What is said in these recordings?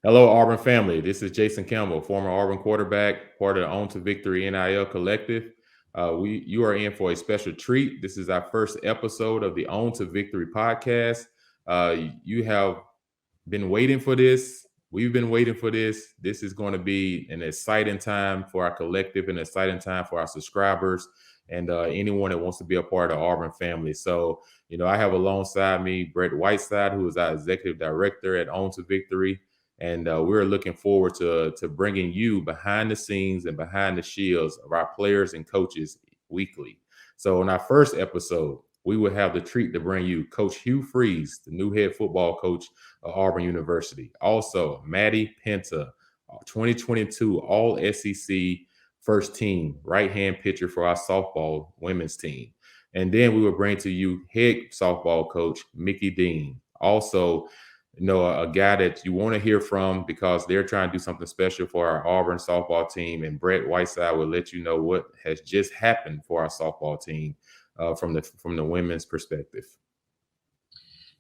Hello, Auburn family. This is Jason Campbell, former Auburn quarterback, part of the Own to Victory NIL collective. You are in for a special treat. This is our first episode of the Own to Victory podcast. You have been waiting for this. We've been waiting for this. This is going to be an exciting time for our collective, an exciting time for our subscribers, and anyone that wants to be a part of the Auburn family. So, I have alongside me Brett Whiteside, who is our executive director at Own to Victory. And we're looking forward to bringing you behind the scenes and behind the shields of our players and coaches weekly. So in our first episode, we will have the treat to bring you Coach Hugh Freeze, the new head football coach of Auburn University. Also, Maddie Penta, 2022 All SEC first team, right-hand pitcher for our softball women's team. And then we will bring to you head softball coach Mickey Dean. Also, a guy that you want to hear from because they're trying to do something special for our Auburn softball team. And Brett Whiteside will let you know what has just happened for our softball team from the women's perspective.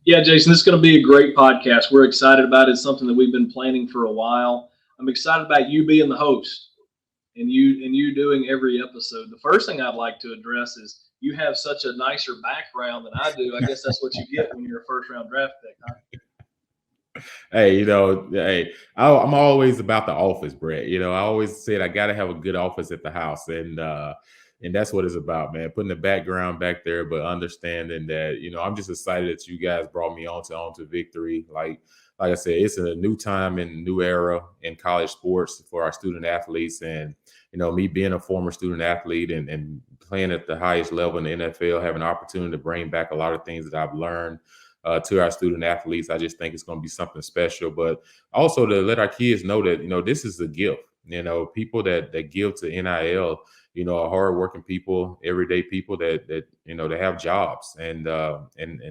Yeah, Jason, this is going to be a great podcast. We're excited about it. It's something that we've been planning for a while. I'm excited about you being the host and you doing every episode. The first thing I'd like to address is you have such a nicer background than I do. I guess that's what you get when you're a first-round draft pick, huh? Hey, I'm always about the office, Brett. I always said I got to have a good office at the house, and that's what it's about, man. Putting the background back there, but understanding that, I'm just excited that you guys brought me on to Victory. Like I said, it's a new time and new era in college sports for our student athletes, and me being a former student athlete and playing at the highest level in the NFL, having an opportunity to bring back a lot of things that I've learned to our student athletes. I just think it's going to be something special, but also to let our kids know that, this is a gift. People that give to NIL, are hardworking people, everyday people that they have jobs and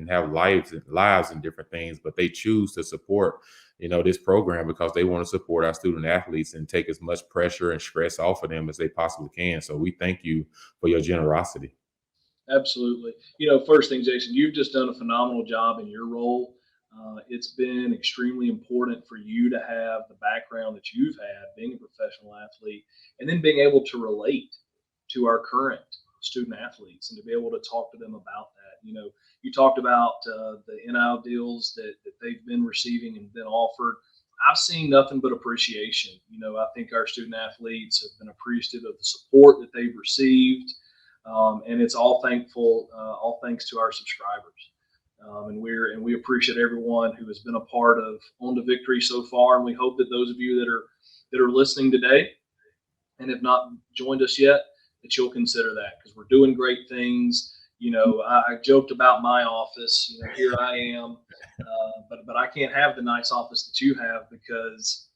have lives and different things, but they choose to support, this program because they want to support our student athletes and take as much pressure and stress off of them as they possibly can. So we thank you for your generosity. Absolutely. First thing, Jason, you've just done a phenomenal job in your role. It's been extremely important for you to have the background that you've had being a professional athlete and then being able to relate to our current student athletes and to be able to talk to them about that. You talked about the NIL deals that they've been receiving and been offered. I've seen nothing but appreciation. I think our student athletes have been appreciative of the support that they've received. And it's all thanks to our subscribers. And we appreciate everyone who has been a part of On to Victory so far. And we hope that those of you that are listening today and have not joined us yet, that you'll consider that because we're doing great things. I joked about my office. Here I am, but I can't have the nice office that you have because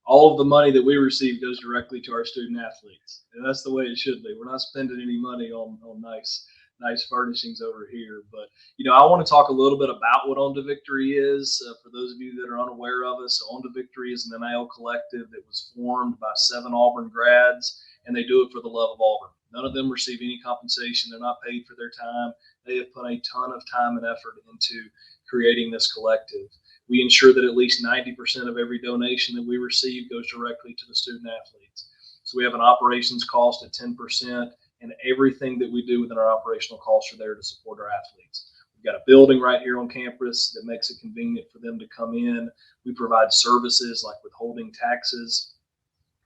all of the money that we receive goes directly to our student athletes. And that's the way it should be. We're not spending any money on nice furnishings over here. But, I want to talk a little bit about what On to Victory is. For those of you that are unaware of us, On to Victory is an NIL collective that was formed by 7 Auburn grads, and they do it for the love of Auburn. None of them receive any compensation. They're not paid for their time. They have put a ton of time and effort into creating this collective. We ensure that at least 90% of every donation that we receive goes directly to the student athletes. So we have an operations cost at 10%, and everything that we do within our operational costs are there to support our athletes. We've got a building right here on campus that makes it convenient for them to come in. We provide services like withholding taxes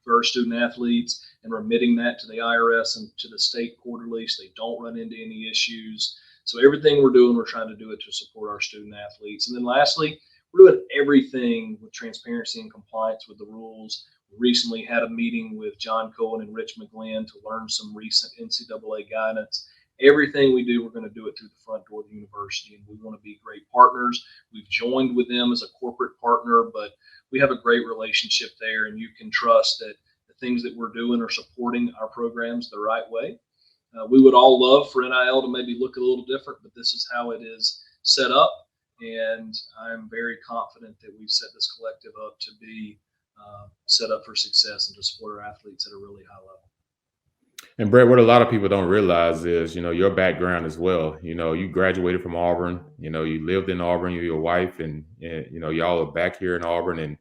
for our student athletes and remitting that to the IRS and to the state quarterly so they don't run into any issues. So everything we're doing, we're trying to do it to support our student athletes. And then lastly, we're doing everything with transparency and compliance with the rules. We recently had a meeting with John Cohen and Rich McGlynn to learn some recent NCAA guidance. Everything we do, we're going to do it through the front door of the university, and we want to be great partners. We've joined with them as a corporate partner, but we have a great relationship there, and you can trust that the things that we're doing are supporting our programs the right way. We would all love for NIL to maybe look a little different, but this is how it is set up. And I'm very confident that we've set this collective up to be set up for success and to support our athletes at a really high level. And Brett, what a lot of people don't realize is, your background as well. You graduated from Auburn, you lived in Auburn, you're your wife, and y'all are back here in Auburn. And,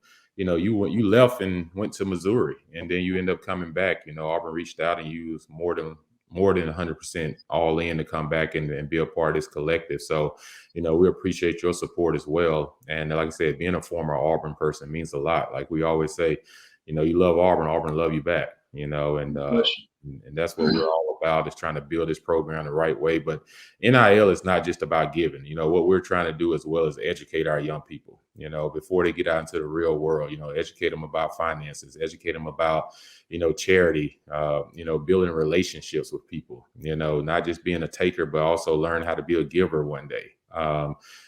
you left and went to Missouri, and then you end up coming back. Auburn reached out, and you was more than 100% all in to come back and be a part of this collective. So, we appreciate your support as well. And like I said, being a former Auburn person means a lot. Like we always say, you love Auburn, Auburn love you back, and that's what we're all about, is trying to build this program the right way. But NIL is not just about giving. What we're trying to do as well is educate our young people, before they get out into the real world, educate them about finances, educate them about, charity, building relationships with people, not just being a taker, but also learn how to be a giver one day.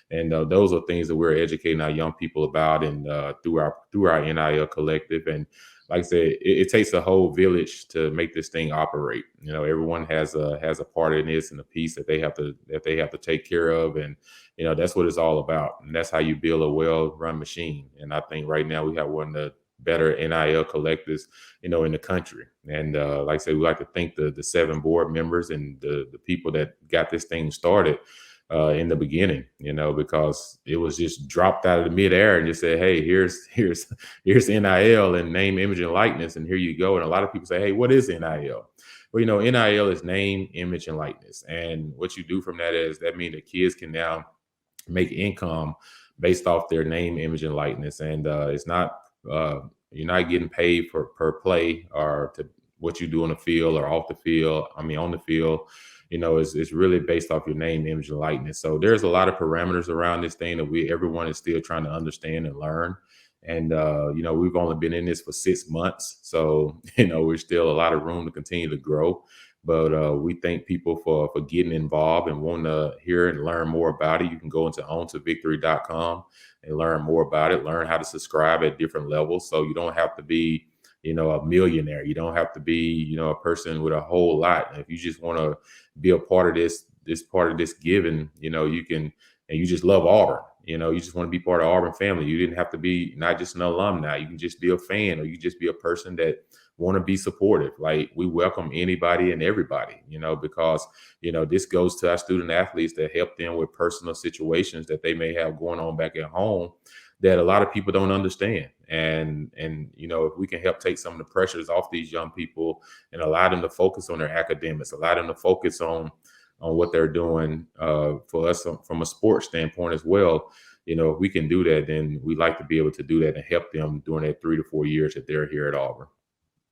And those are things that we're educating our young people about, and through our NIL collective. And like I said, it takes a whole village to make this thing operate. Everyone has a part in this and a piece that they have to take care of, and that's what it's all about. And that's how you build a well-run machine. And I think right now we have one of the better NIL collectives, in the country. And like I said, we like to thank the 7 board members and the people that got this thing started in the beginning, because it was just dropped out of the midair and just said, hey, here's NIL and name, image, and likeness, and here you go. And a lot of people say, hey, what is NIL? Well, NIL is name, image, and likeness. And what you do from that is that means that kids can now make income based off their name, image, and likeness. And it's not you're not getting paid per play or to what you do on the field or off the field. On the field. It's really based off your name, image, and likeness. So there's a lot of parameters around this thing that everyone is still trying to understand and learn. And, we've only been in this for 6 months. So, we're still a lot of room to continue to grow. But we thank people for getting involved and wanting to hear and learn more about it. You can go into ontovictory.com and learn more about it, learn how to subscribe at different levels. So you don't have to be a millionaire. You don't have to be, a person with a whole lot. If you just want to be a part of this giving, you can, and you just love Auburn, you just want to be part of Auburn family. You didn't have to be not just an alumni. You can just be a fan, or you just be a person that want to be supportive. Like, we welcome anybody and everybody, because, this goes to our student athletes to help them with personal situations that they may have going on back at home that a lot of people don't understand. And if we can help take some of the pressures off these young people and allow them to focus on their academics, allow them to focus on what they're doing for us from a sports standpoint as well, if we can do that, then we like to be able to do that and help them during that 3 to 4 years that they're here at Auburn.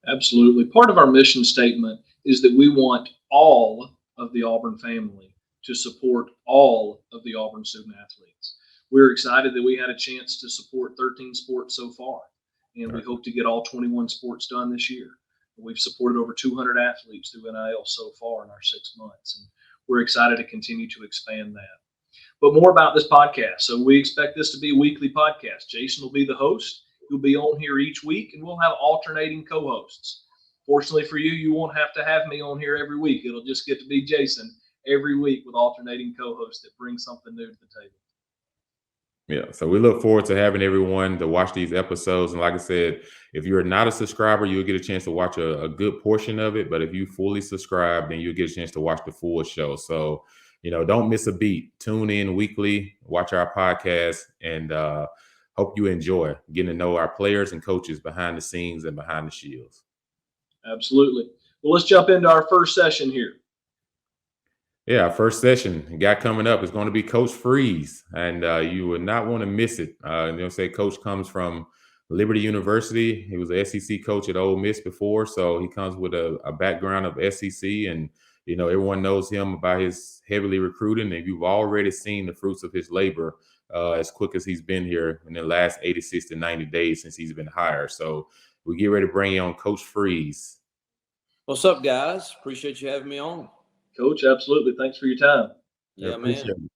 Absolutely. Part of our mission statement is that we want all of the Auburn family to support all of the Auburn student athletes. We're excited that we had a chance to support 13 sports so far, and we hope to get all 21 sports done this year. We've supported over 200 athletes through NIL so far in our 6 months, and we're excited to continue to expand that. But more about this podcast. So we expect this to be a weekly podcast. Jason will be the host. He'll be on here each week, and we'll have alternating co-hosts. Fortunately for you, you won't have to have me on here every week. It'll just get to be Jason every week with alternating co-hosts that bring something new to the table. Yeah, so we look forward to having everyone to watch these episodes. And like I said, if you're not a subscriber, you'll get a chance to watch a good portion of it. But if you fully subscribe, then you'll get a chance to watch the full show. So, don't miss a beat. Tune in weekly, watch our podcast, and hope you enjoy getting to know our players and coaches behind the scenes and behind the shields. Absolutely. Well, let's jump into our first session here. Yeah, our first session got coming up is going to be Coach Freeze, and you would not want to miss it. Coach comes from Liberty University. He was an SEC coach at Ole Miss before, so he comes with a background of SEC, and everyone knows him about his heavily recruiting, and you've already seen the fruits of his labor as quick as he's been here in the last 86 to 90 days since he's been hired. So we get ready to bring you on Coach Freeze. What's up, guys? Appreciate you having me on. Coach, absolutely. Thanks for your time. Yeah, man.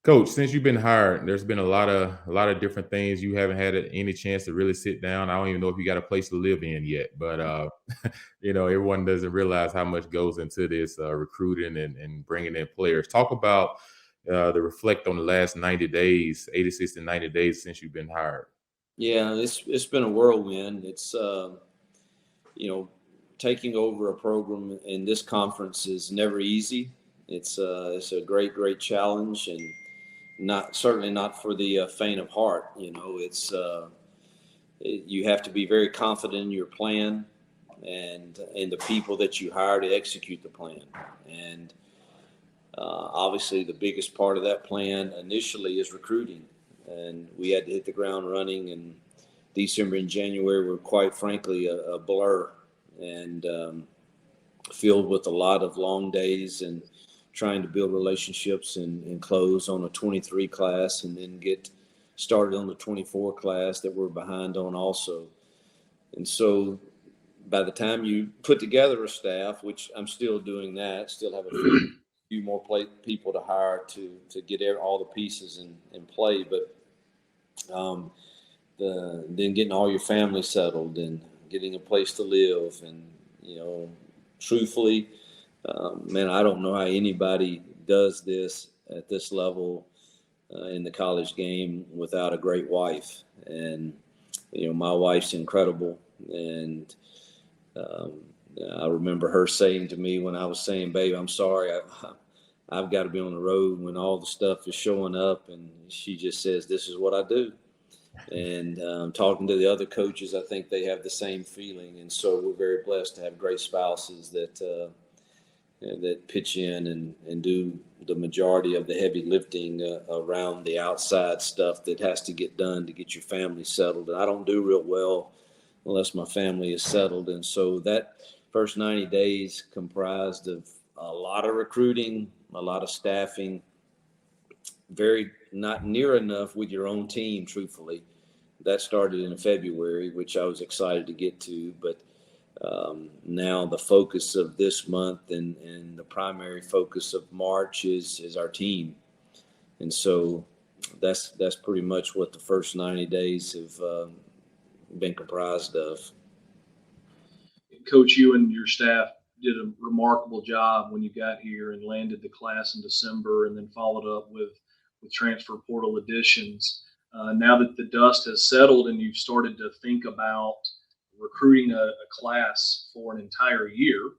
Coach, since you've been hired, there's been a lot of different things. You haven't had any chance to really sit down. I don't even know if you got a place to live in yet, but everyone doesn't realize how much goes into this recruiting and bringing in players. Talk about the reflect on the last 90 days, 86 to 90 days since you've been hired. Yeah, it's been a whirlwind. It's taking over a program in this conference is never easy. It's a great challenge, and certainly not for the faint of heart. It's you have to be very confident in your plan and in the people that you hire to execute the plan. And obviously, the biggest part of that plan initially is recruiting. And we had to hit the ground running. And December and January were, quite frankly, a blur and filled with a lot of long days and trying to build relationships and close on a 23 class and then get started on the 24 class that we're behind on also. And so by the time you put together a staff, which I'm still doing that, still have a few more people to hire to get all the pieces in play, but then getting all your family settled and getting a place to live. And, truthfully, man, I don't know how anybody does this at this level in the college game without a great wife. And, my wife's incredible. And I remember her saying to me when I was saying, babe, I'm sorry, I've got to be on the road when all the stuff is showing up. And she just says, this is what I do. And talking to the other coaches, I think they have the same feeling. And so we're very blessed to have great spouses that pitch in and do the majority of the heavy lifting around the outside stuff that has to get done to get your family settled. And I don't do real well unless my family is settled. And so that first 90 days comprised of a lot of recruiting, a lot of staffing, very not near enough with your own team, truthfully. That started in February, which I was excited to get to. But now the focus of this month and the primary focus of March is our team. And so that's pretty much what the first 90 days have been comprised of. Coach, you and your staff did a remarkable job when you got here and landed the class in December and then followed up with transfer portal additions. Now that the dust has settled and you've started to think about recruiting a class for an entire year,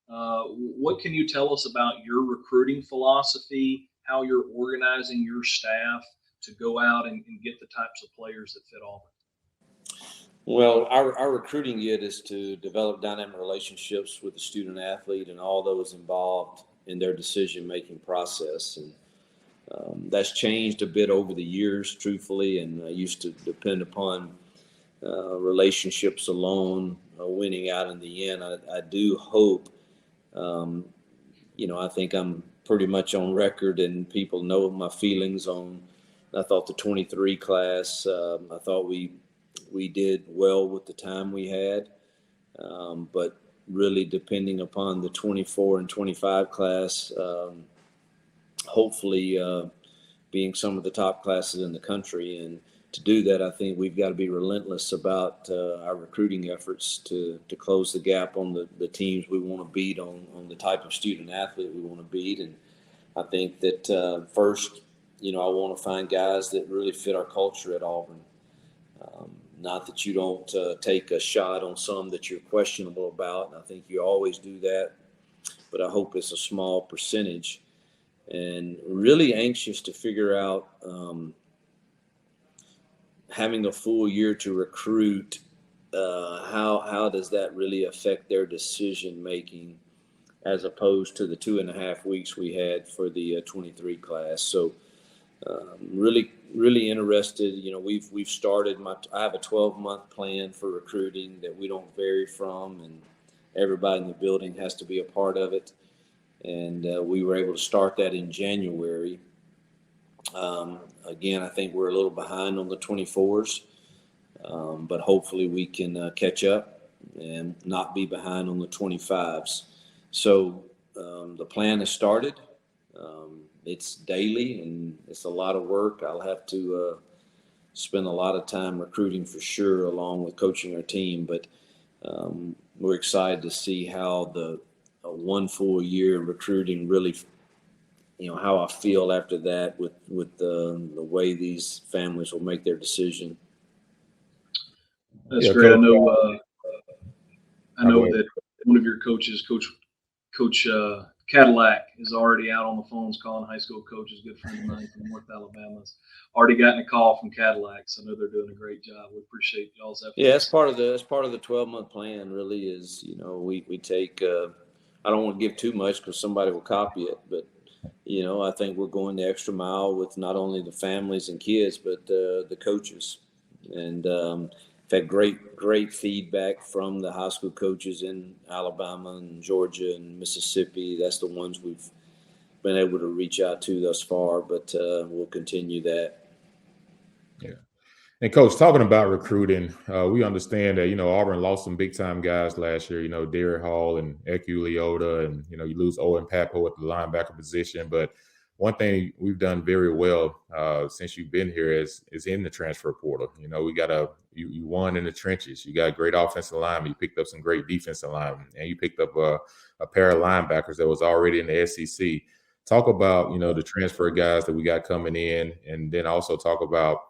what can you tell us about your recruiting philosophy, how you're organizing your staff to go out and get the types of players that fit Auburn? Well, our recruiting yet is to develop dynamic relationships with the student athlete and all those involved in their decision-making process. And that's changed a bit over the years, truthfully, and I used to depend upon relationships alone winning out in the end. I do hope, I think I'm pretty much on record and people know my feelings on, I thought the 23 class, I thought we did well with the time we had, but really depending upon the 24 and 25 class, hopefully being some of the top classes in the country. And to do that, I think we've got to be relentless about our recruiting efforts to close the gap on the teams we want to beat, on the type of student athlete we want to beat. And I think that first, I want to find guys that really fit our culture at Auburn. Not that you don't take a shot on some that you're questionable about. And I think you always do that, but I hope it's a small percentage. And really anxious to figure out having a full year to recruit, how does that really affect their decision making as opposed to the 2.5 weeks we had for the 23 class. So really interested. We've started I have a 12-month plan for recruiting that we don't vary from, and everybody in the building has to be a part of it. And we were able to start that in January. Again, I think we're a little behind on the 24s, but hopefully we can catch up and not be behind on the 25s. So the plan has started. It's daily and it's a lot of work. I'll have to spend a lot of time recruiting for sure, along with coaching our team. But we're excited to see how the one full year recruiting really, how I feel after that with the way these families will make their decision. That's great. I know that one of your coaches, Coach Cadillac is already out on the phones calling high school coaches. Good friend of mine from North Alabama's already gotten a call from Cadillac, so I know they're doing a great job. We appreciate y'all's efforts. Yeah, that's part of the 12-month plan. Really is, we take. I don't want to give too much because somebody will copy it, but I think we're going the extra mile with not only the families and kids, but the coaches. And I've had great feedback from the high school coaches in Alabama and Georgia and Mississippi. That's the ones we've been able to reach out to thus far, but we'll continue that. Yeah. And Coach, talking about recruiting, we understand that, Auburn lost some big time guys last year, Derek Hall and Eku Leota, and, you lose Owen Papo at the linebacker position. But one thing we've done very well since you've been here is in the transfer portal. You won in the trenches. You got a great offensive lineman. You picked up some great defensive linemen, and you picked up a pair of linebackers that was already in the SEC. Talk about, the transfer guys that we got coming in, and then also talk about,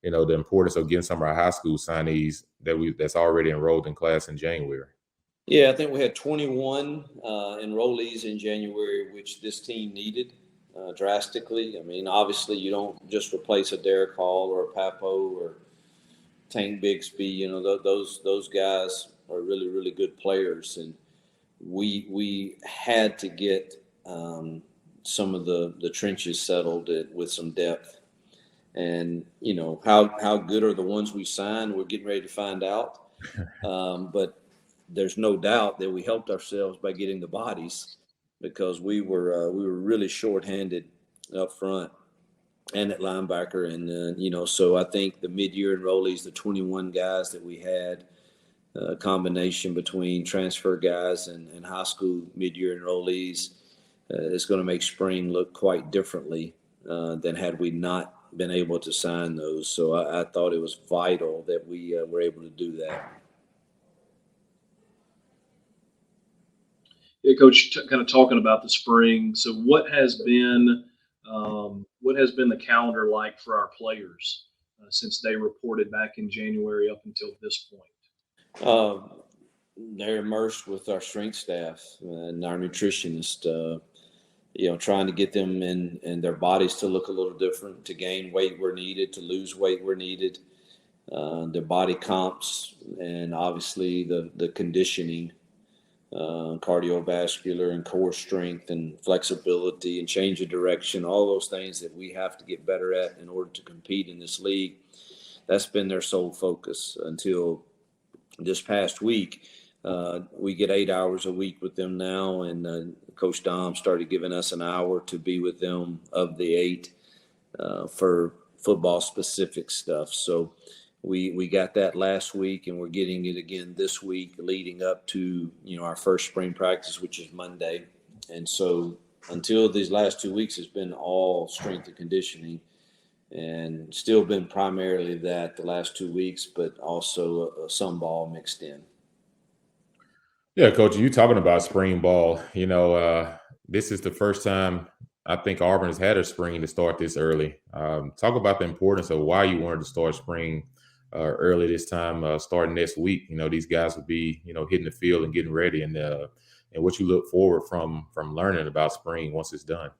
the importance of getting some of our high school signees that's already enrolled in class in January. Yeah, I think we had 21 enrollees in January, which this team needed drastically. I mean, obviously, you don't just replace a Derek Hall or a Papo or Tank Bixby. Those guys are really, really good players, and we had to get some of the trenches settled with some depth. And, how good are the ones we signed? We're getting ready to find out. But there's no doubt that we helped ourselves by getting the bodies, because we were really shorthanded up front and at linebacker. And, so I think the mid-year enrollees, the 21 guys that we had, a combination between transfer guys and high school mid-year enrollees, is going to make spring look quite differently than had we not been able to sign those. So I thought it was vital that we were able to do that. Yeah, Coach, kind of talking about the spring. So what has been the calendar like for our players since they reported back in January up until this point? They're immersed with our strength staff and our nutritionist, trying to get them and their bodies to look a little different, to gain weight where needed, to lose weight where needed, their body comps, and obviously the conditioning, cardiovascular and core strength and flexibility and change of direction, all those things that we have to get better at in order to compete in this league. That's been their sole focus until this past week. We get 8 hours a week with them now, and Coach Dom started giving us an hour to be with them of the 8 for football-specific stuff. So we got that last week, and we're getting it again this week leading up to, our first spring practice, which is Monday. And so until these last 2 weeks, it's been all strength and conditioning, and still been primarily that the last 2 weeks, but also some ball mixed in. Yeah, Coach, you talking about spring ball. This is the first time I think Auburn has had a spring to start this early. Talk about the importance of why you wanted to start spring early this time, starting next week. These guys will be, hitting the field and getting ready, and what you look forward from learning about spring once it's done.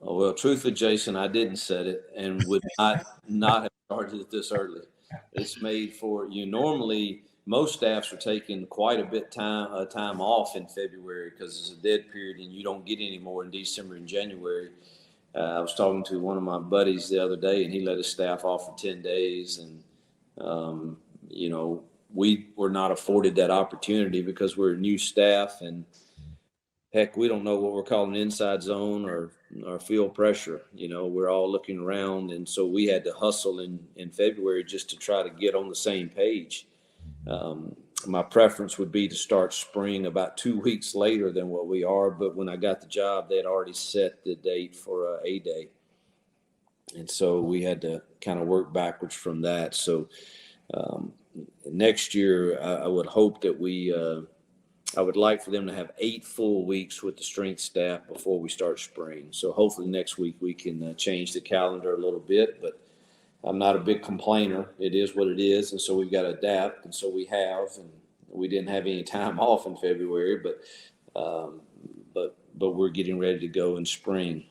Oh, well, truthfully, Jason, I didn't set it and would not have started it this early. It's made for normally. Most staffs are taking quite a bit time off in February because it's a dead period and you don't get any more in December and January. I was talking to one of my buddies the other day, and he let his staff off for 10 days. And, we were not afforded that opportunity because we're a new staff, and heck, we don't know what we're calling inside zone or field pressure. We're all looking around. And so we had to hustle in February just to try to get on the same page. My preference would be to start spring about 2 weeks later than what we are. But when I got the job, they had already set the date for A-Day. And so we had to kind of work backwards from that. So next year, I would hope that I would like for them to have 8 full weeks with the strength staff before we start spring. So hopefully next week we can change the calendar a little bit, but I'm not a big complainer. It is what it is. And so we've got to adapt. And so we have, and we didn't have any time off in February, but but we're getting ready to go in spring.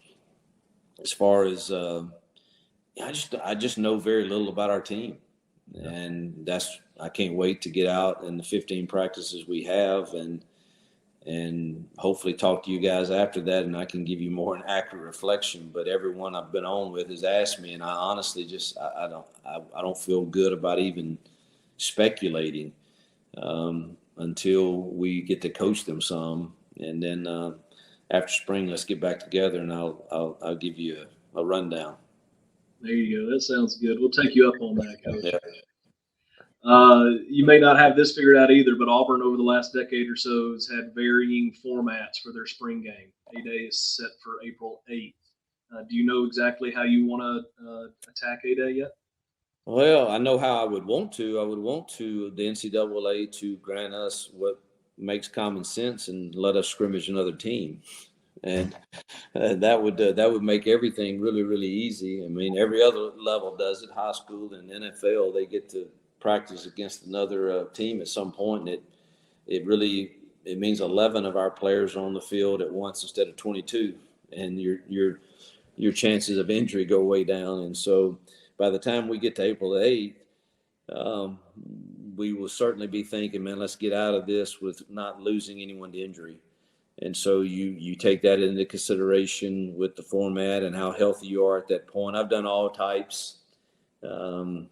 As far as I just know very little about our team, and I can't wait to get out in the 15 practices we have, and hopefully talk to you guys after that, and I can give you more an accurate reflection. But everyone I've been on with has asked me, and I honestly just I don't feel good about even speculating until we get to coach them some, and then after spring, let's get back together, and I'll give you a rundown. There you go. That sounds good. We'll take you up on that, Coach. Yeah. You may not have this figured out either, but Auburn over the last decade or so has had varying formats for their spring game. A-Day is set for April 8th. Do you know exactly how you want to attack A-Day yet? Well, I know how I would want to. I would want the NCAA to grant us what makes common sense and let us scrimmage another team. And that would make everything really, really easy. I mean, every other level does it, high school and NFL, they get to practice against another team at some point. And it means 11 of our players are on the field at once instead of 22, and your chances of injury go way down. And so by the time we get to April 8th, we will certainly be thinking, man, let's get out of this with not losing anyone to injury. And so you take that into consideration with the format and how healthy you are at that point. I've done all types. I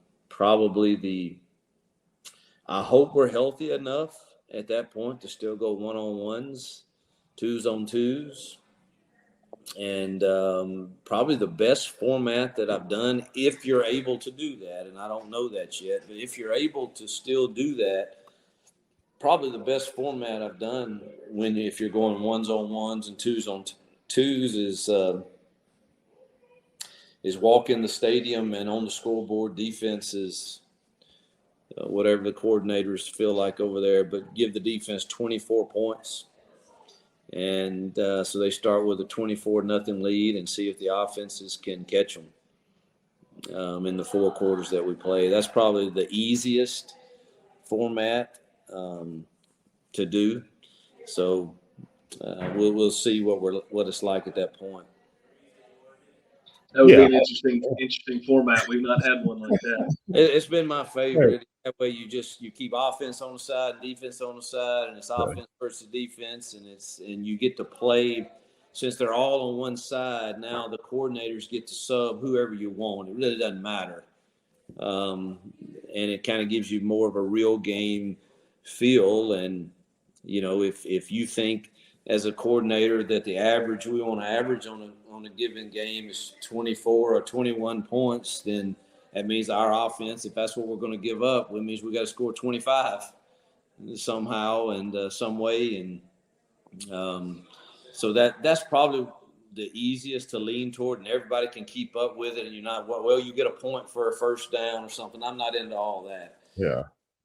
hope we're healthy enough at that point to still go one-on-ones, twos-on-twos. And probably the best format that I've done, if you're able to do that, and I don't know that yet, but if you're able to still do that, probably the best format I've done if you're going ones-on-ones and twos-on-twos is walk in the stadium and on the scoreboard defense is whatever the coordinators feel like over there, but give the defense 24 points. And so they start with a 24-0 lead and see if the offenses can catch them in the 4 quarters that we play. That's probably the easiest format to do. So we'll see what it's like at that point. That would be an interesting format. We've not had one like that. It's been my favorite. That way you keep offense on the side and defense on the side, and it's offense versus defense, and you get to play. Since they're all on one side, now the coordinators get to sub whoever you want. It really doesn't matter. And it kind of gives you more of a real game feel. And, if you think as a coordinator that we want to average on a given game is 24 or 21 points, then that means our offense, if that's what we're going to give up, it means we got to score 25 somehow and some way. And so that's probably the easiest to lean toward, and everybody can keep up with it. And you're not, you get a point for a first down or something. I'm not into all that. Yeah.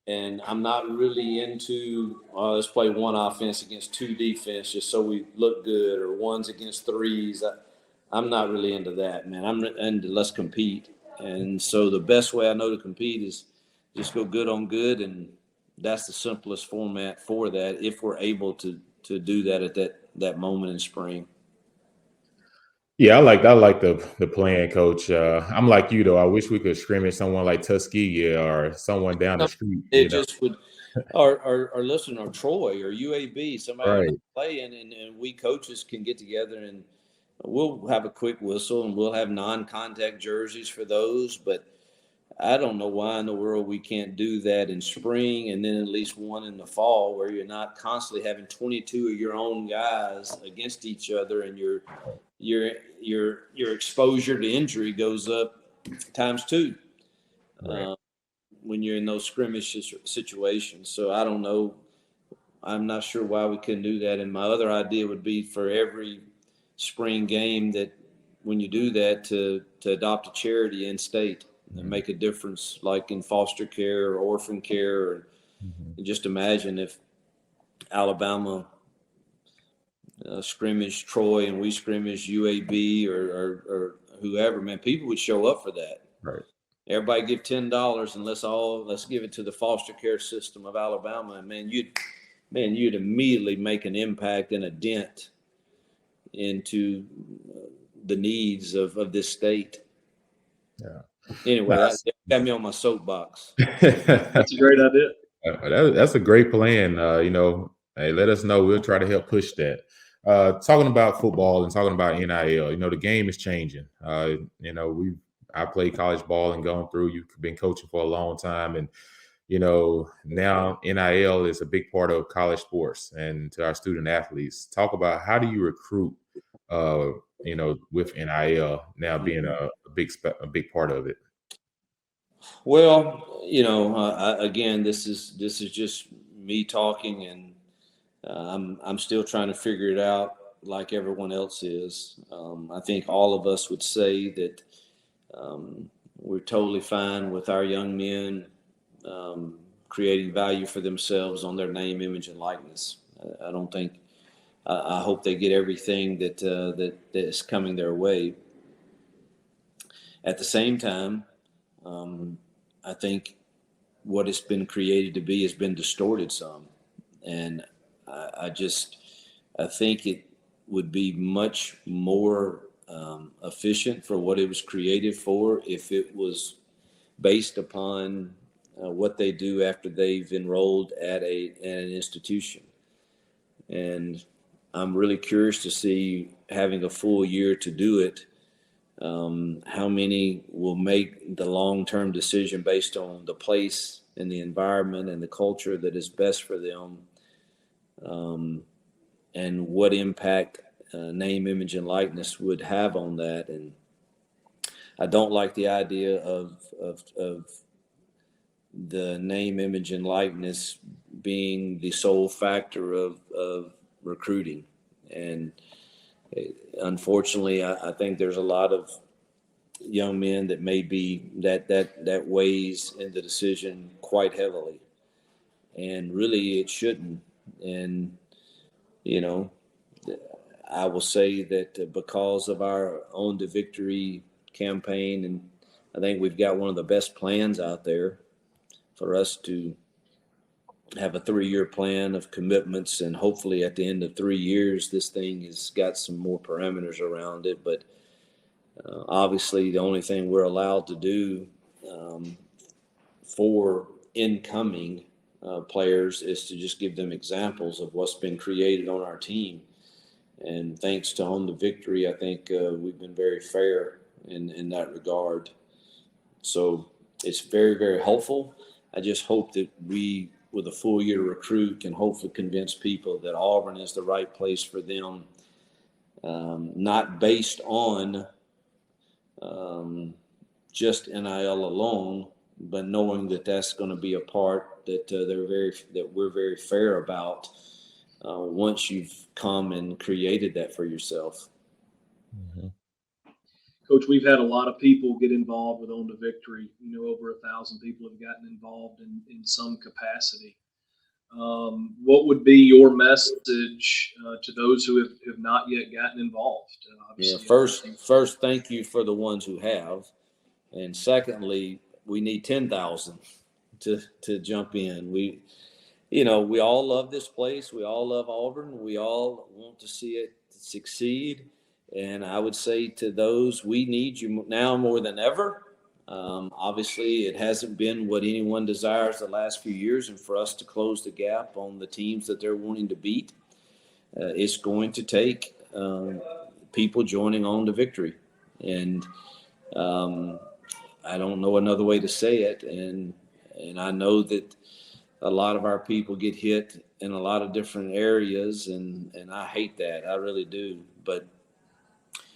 And I'm not really into let's play one offense against 2 defense just so we look good, or ones against 3s. I'm not really into that, man. I'm into let's compete. And so the best way I know to compete is just go good on good, and that's the simplest format for that if we're able to do that at that moment in spring. Yeah, I like the plan, Coach. I'm like you though. I wish we could scrimmage someone like Tuskegee or someone down the street. It just would, or listen, or Troy or UAB, somebody playing, and we coaches can get together and we'll have a quick whistle and we'll have non-contact jerseys for those. But I don't know why in the world we can't do that in spring and then at least one in the fall, where you're not constantly having 22 of your own guys against each other, and your exposure to injury goes up times 2 when you're in those scrimmage situations. So I don't know. I'm not sure why we couldn't do that. And my other idea would be for every spring game that when you do that to adopt a charity in state and make a difference, like in foster care or orphan care. Or just imagine if Alabama scrimmage Troy and we scrimmage UAB or whoever, man, people would show up for that. Right. Everybody give $10 and let's give it to the foster care system of Alabama. And you'd immediately make an impact and a dent into the needs of this state. Yeah. Anyway, that got me on my soapbox. That's a great idea. That's a great plan. Hey, let us know. We'll try to help push that. Talking about football and talking about NIL, the game is changing. I played college ball and gone through. You've been coaching for a long time, and now NIL is a big part of college sports and to our student athletes. Talk about how do you recruit, with NIL now being a big part of it. Well, again, this is just me talking, and I'm still trying to figure it out like everyone else is. I think all of us would say that we're totally fine with our young men creating value for themselves on their name, image, and likeness. I don't think. I hope they get everything that is coming their way. At the same time, I think what it's been created to be has been distorted some, and I think it would be much more efficient for what it was created for if it was based upon what they do after they've enrolled at an institution. And I'm really curious to see, having a full year to do it, how many will make the long-term decision based on the place and the environment and the culture that is best for them, and what impact name, image, and likeness would have on that. And I don't like the idea of the name, image, and likeness being the sole factor of recruiting. And unfortunately, I think there's a lot of young men that may be that weighs in the decision quite heavily, and really it shouldn't. And I will say that because of our Own the Victory campaign, and I think we've got one of the best plans out there for us to have a 3-year plan of commitments, and hopefully at the end of 3 years, this thing has got some more parameters around it. But obviously, the only thing we're allowed to do for incoming players is to just give them examples of what's been created on our team. And thanks to Own the Victory, I think we've been very fair in that regard. So it's very, very helpful. I just hope that we, with a full year to recruit, can hopefully convince people that Auburn is the right place for them, not based on just NIL alone, but knowing that that's going to be a part that we're very fair about once you've come and created that for yourself. Mm-hmm. Coach, we've had a lot of people get involved with Own the Victory. Over 1,000 people have gotten involved in some capacity. What would be your message to those who have not yet gotten involved? First, thank you for the ones who have. And secondly, we need 10,000 to jump in. We all love this place. We all love Auburn. We all want to see it succeed. And I would say to those, we need you now more than ever. Obviously, it hasn't been what anyone desires the last few years, and for us to close the gap on the teams that they're wanting to beat, it's going to take people joining Own the Victory. And I don't know another way to say it. And I know that a lot of our people get hit in a lot of different areas, and I hate that. I really do. But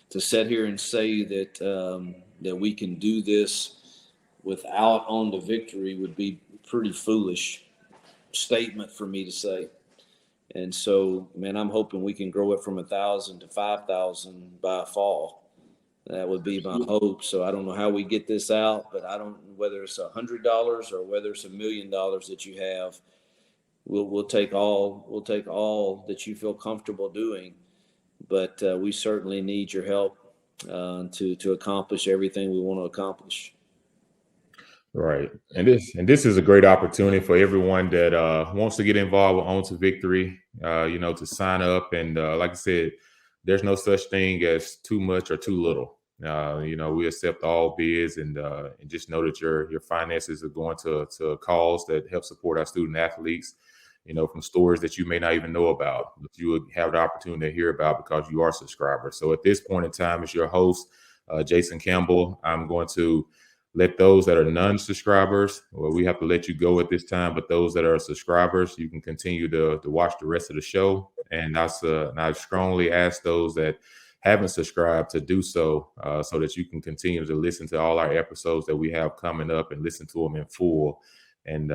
to sit here and say that we can do this without Own the Victory would be a pretty foolish statement for me to say. And so, man, I'm hoping we can grow it from 1,000 to 5,000 by fall. That would be my hope. So I don't know how we get this out, but I don't, whether it's $100 or whether it's $1 million that you have, we'll take all that you feel comfortable doing. But we certainly need your help to accomplish everything we want to accomplish. Right. And this is a great opportunity for everyone that wants to get involved with Own to Victory, to sign up. And like I said, there's no such thing as too much or too little. We accept all bids, and just know that your finances are going to a cause that helps support our student athletes. From stories that you may not even know about, that you would have the opportunity to hear about because you are subscribers. So at this point in time, as your host, Jason Campbell, I'm going to let those that are non-subscribers, well, we have to let you go at this time, but those that are subscribers, you can continue to watch the rest of the show. And I strongly ask those that haven't subscribed to do so, so that you can continue to listen to all our episodes that we have coming up and listen to them in full and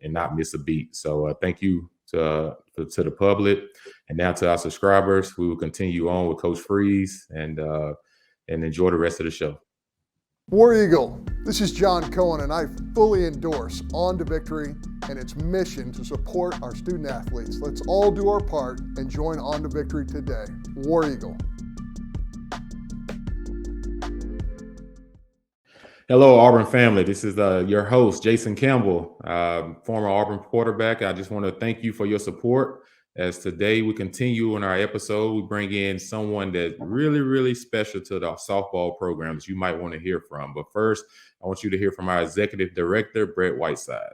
not miss a beat. So thank you to the public, and now to our subscribers. We will continue on with Coach Freeze and enjoy the rest of the show. War Eagle, this is John Cohen, and I fully endorse On to Victory and its mission to support our student athletes. Let's all do our part and join On to Victory today. War Eagle. Hello, Auburn family. This is your host, Jason Campbell, former Auburn quarterback. I just want to thank you for your support. As today we continue in our episode, we bring in someone that's really, really special to the softball programs you might want to hear from. But first, I want you to hear from our executive director, Brett Whiteside.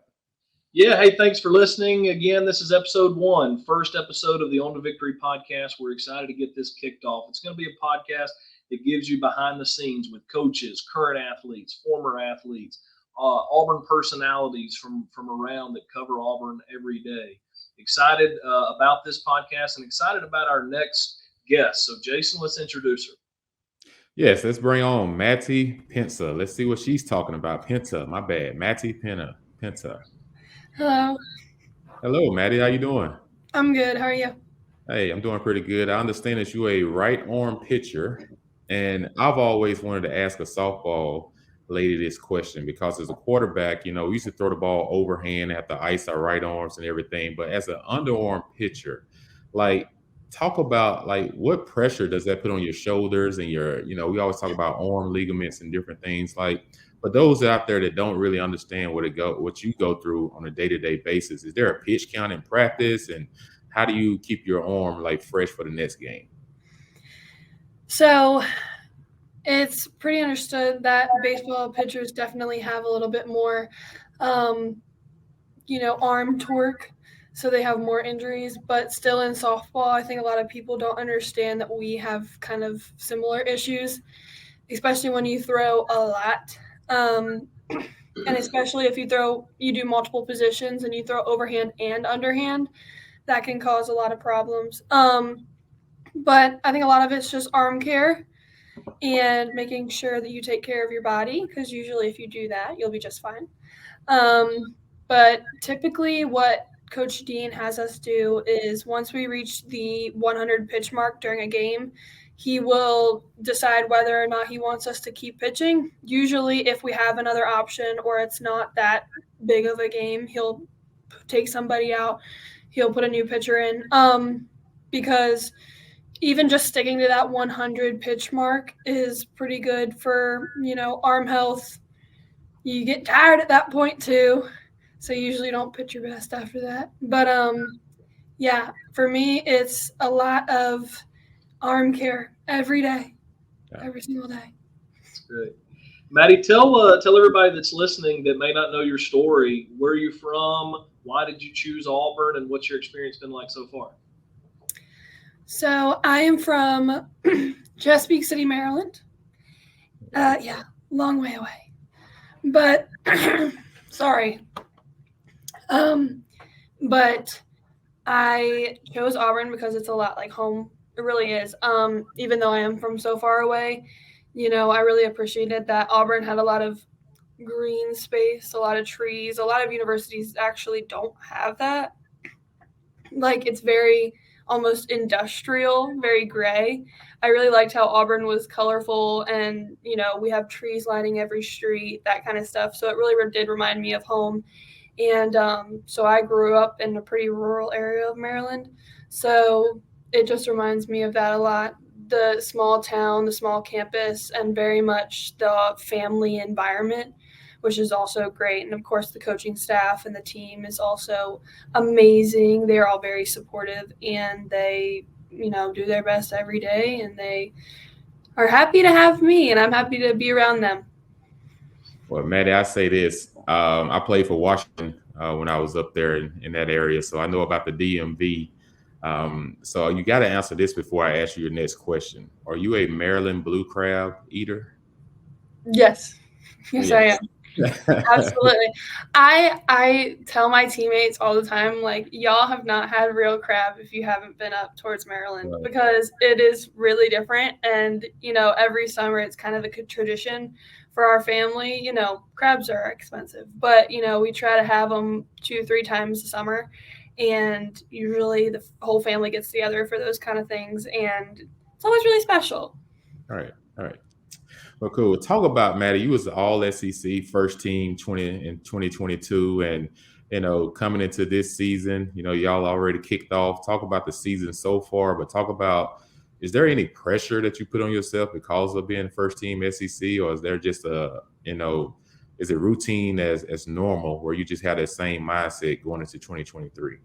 Yeah, hey, thanks for listening. Again, this is episode 1, first episode of the On to Victory podcast. We're excited to get this kicked off. It's going to be a podcast that gives you behind the scenes with coaches, current athletes, former athletes, Auburn personalities from around that cover Auburn every day. Excited about this podcast and excited about our next guest. So, Jason, let's introduce her. Yes, let's bring on Maddie Penta. Let's see what she's talking about. Penta, my bad. Maddie Penta. Hello. Hello, Maddie. How you doing? I'm good. How are you? Hey, I'm doing pretty good. I understand that you're a right arm pitcher, and I've always wanted to ask a softball lady this question because as a quarterback, we used to throw the ball overhand, have to ice our right arms and everything. But as an underarm pitcher, talk about what pressure does that put on your shoulders and we always talk about arm ligaments and different things. But those out there that don't really understand what you go through on a day-to-day basis, is there a pitch count in practice, and how do you keep your arm fresh for the next game? So it's pretty understood that baseball pitchers definitely have a little bit more, arm torque, so they have more injuries. But still in softball, I think a lot of people don't understand that we have kind of similar issues, especially when you throw a lot. And especially if you do multiple positions and you throw overhand and underhand, that can cause a lot of problems. But I think a lot of it's just arm care and making sure that you take care of your body, because usually if you do that, you'll be just fine. But typically what Coach Dean has us do is once we reach the 100 pitch mark during a game, he will decide whether or not he wants us to keep pitching. Usually if we have another option or it's not that big of a game, he'll take somebody out. He'll put a new pitcher in, because even just sticking to that 100 pitch mark is pretty good for, arm health. You get tired at that point too, so you usually don't pitch your best after that. But yeah, for me, it's a lot of arm care every day, every single day. That's good. Maddie, tell everybody that's listening that may not know your story, where are you from, why did you choose Auburn, and what's your experience been like so far? So I am from Chesapeake City, Maryland. Long way away. But sorry. But I chose Auburn because it's a lot like home. It really is. Even though I am from so far away, I really appreciated that Auburn had a lot of green space, a lot of trees. A lot of universities actually don't have that. It's very almost industrial, very gray. I really liked how Auburn was colorful and, we have trees lining every street, that kind of stuff. So it really did remind me of home. And so I grew up in a pretty rural area of Maryland. So it just reminds me of that a lot. The small town, the small campus, and very much the family environment, which is also great. And of course, the coaching staff and the team is also amazing. They're all very supportive, and they do their best every day, and they are happy to have me, and I'm happy to be around them. Well, Maddie, I say this. I played for Washington when I was up there in that area, so I know about the DMV. So you got to answer this before I ask you your next question. Are you a Maryland blue crab eater? Yes. Yes, I am. Absolutely. I tell my teammates all the time, like, y'all have not had real crab if you haven't been up towards Maryland, Right. because it is really different. And, every summer it's kind of a tradition for our family. Crabs are expensive, but, we try to have them 2-3 times a summer. And usually the whole family gets together for those kind of things. And it's always really special. All right. Well, cool. Talk about, Maddie, you was the all SEC first team in 2022, and coming into this season, y'all already kicked off. Talk about the season so far, but talk about, is there any pressure that you put on yourself because of being first team SEC, or is there just is it routine as normal where you just have that same mindset going into 2023?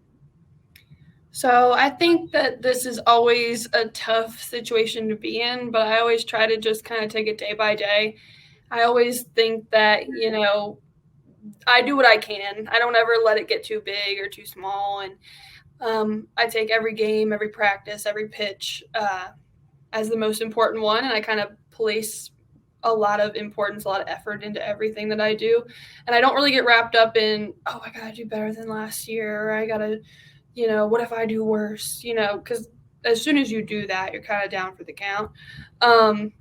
So I think that this is always a tough situation to be in, but I always try to just kind of take it day by day. I always think that, I do what I can. I don't ever let it get too big or too small. And I take every game, every practice, every pitch as the most important one. And I kind of place a lot of importance, a lot of effort into everything that I do. And I don't really get wrapped up in, oh, I got to do better than last year, or I got to, what if I do worse, because as soon as you do that, you're kind of down for the count. And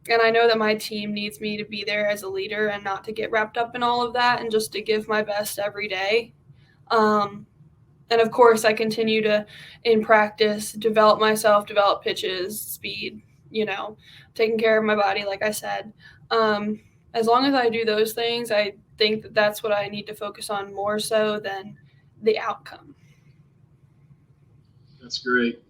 I know that my team needs me to be there as a leader and not to get wrapped up in all of that, and just to give my best every day. And of course, I continue to, in practice, develop myself, develop pitches, speed, taking care of my body, like I said. As long as I do those things, I think that that's what I need to focus on more so than the outcome. That's great.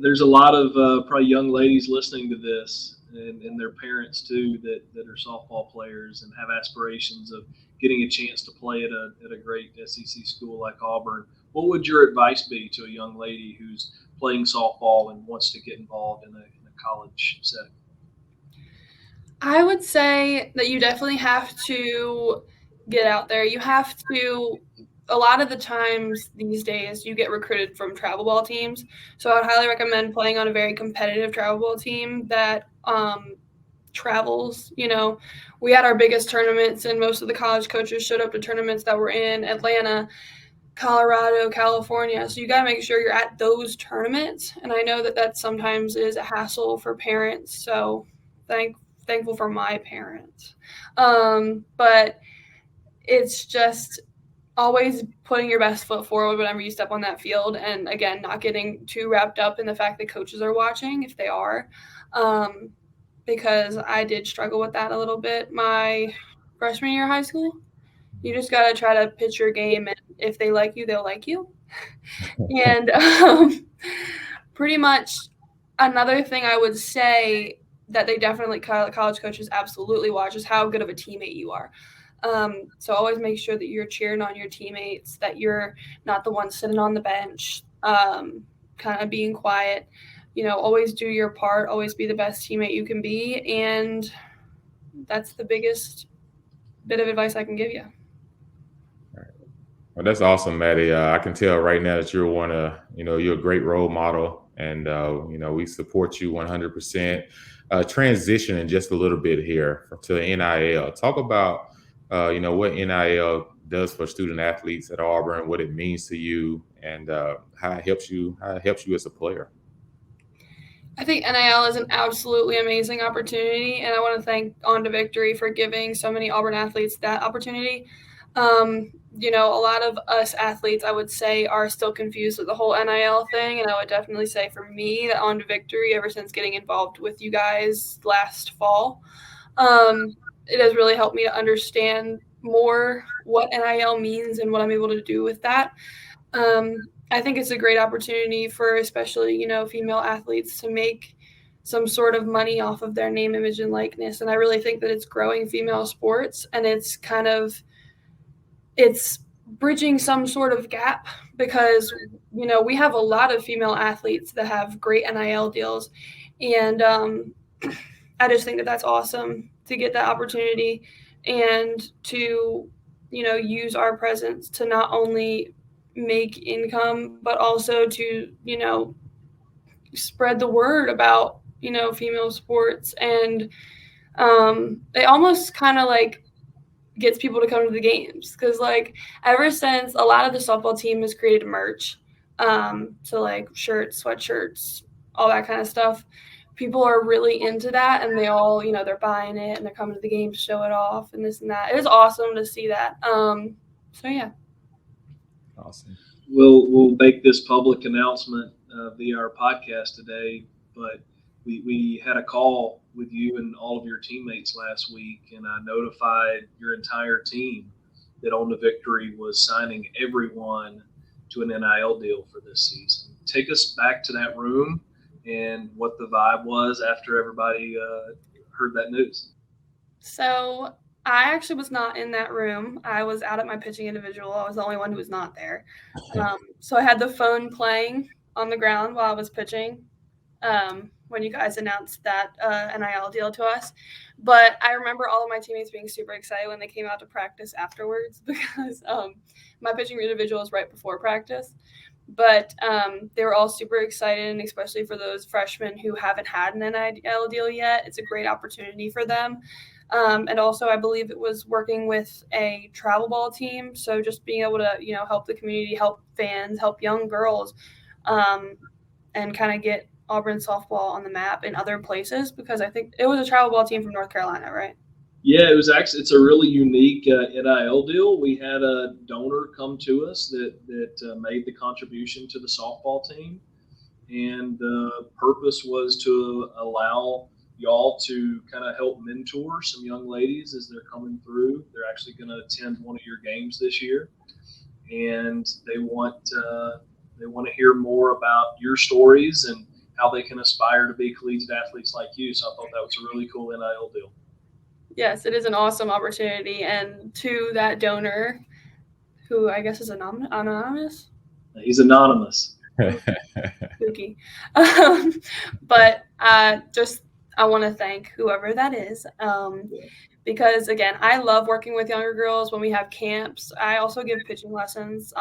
There's a lot of probably young ladies listening to this, and their parents too, that are softball players and have aspirations of getting a chance to play at a great SEC school like Auburn. What would your advice be to a young lady who's playing softball and wants to get involved in a college setting? I would say that you definitely have to get out there. You have to. A lot of the times these days you get recruited from travel ball teams. So I would highly recommend playing on a very competitive travel ball team that travels. We had our biggest tournaments, and most of the college coaches showed up to tournaments that were in Atlanta, Colorado, California. So you got to make sure you're at those tournaments. And I know that sometimes is a hassle for parents. So thankful for my parents. But it's just always putting your best foot forward whenever you step on that field. And again, not getting too wrapped up in the fact that coaches are watching, if they are, because I did struggle with that a little bit my freshman year of high school. You just got to try to pitch your game, and if they like you, they'll like you. And pretty much another thing I would say that they definitely, college coaches absolutely watch, is how good of a teammate you are. So always make sure that you're cheering on your teammates, that you're not the one sitting on the bench, kind of being quiet. Always do your part, always be the best teammate you can be. And that's the biggest bit of advice I can give you. Well, that's awesome, Maddie. I can tell right now that you're you're a great role model, and, we support you 100%. Transitioning just a little bit here to NIL. Talk about, what NIL does for student athletes at Auburn, what it means to you, and how it helps you as a player. I think NIL is an absolutely amazing opportunity, and I want to thank On to Victory for giving so many Auburn athletes that opportunity. A lot of us athletes, I would say, are still confused with the whole NIL thing, and I would definitely say for me that On to Victory, ever since getting involved with you guys last fall, it has really helped me to understand more what NIL means and what I'm able to do with that. I think it's a great opportunity for especially, female athletes to make some sort of money off of their name, image, and likeness. And I really think that it's growing female sports, and it's bridging some sort of gap because, we have a lot of female athletes that have great NIL deals. And I just think that that's awesome to get that opportunity and to, use our presence to not only make income, but also to, spread the word about, female sports. And it almost kind of like gets people to come to the games because like ever since a lot of the softball team has created merch, so like shirts, sweatshirts, all that kind of stuff, people are really into that and they all, they're buying it and they're coming to the games to show it off and this and that. It was awesome to see that. So yeah. Awesome. We'll make this public announcement via our podcast today, but we had a call with you and all of your teammates last week, and I notified your entire team that On to Victory was signing everyone to an NIL deal for this season. Take us back to that room and what the vibe was after everybody heard that news. So I actually was not in that room. I was out at my pitching individual. I was the only one who was not there. So I had the phone playing on the ground while I was pitching when you guys announced that NIL deal to us. But I remember all of my teammates being super excited when they came out to practice afterwards because my pitching individual was right before practice. But they were all super excited, and especially for those freshmen who haven't had an NIL deal yet. It's a great opportunity for them. And also, I believe it was working with a travel ball team. So just being able to, help the community, help fans, help young girls, and kind of get Auburn softball on the map in other places, because I think it was a travel ball team from North Carolina, right? Yeah, it's a really unique NIL deal. We had a donor come to us that made the contribution to the softball team, and the purpose was to allow y'all to kind of help mentor some young ladies as they're coming through. They're actually going to attend one of your games this year, and they want to hear more about your stories and how they can aspire to be collegiate athletes like you. So I thought that was a really cool NIL deal. Yes, it is an awesome opportunity. And to that donor, who I guess is anonymous? He's anonymous. Spooky. But I want to thank whoever that is. Because, again, I love working with younger girls when we have camps. I also give pitching lessons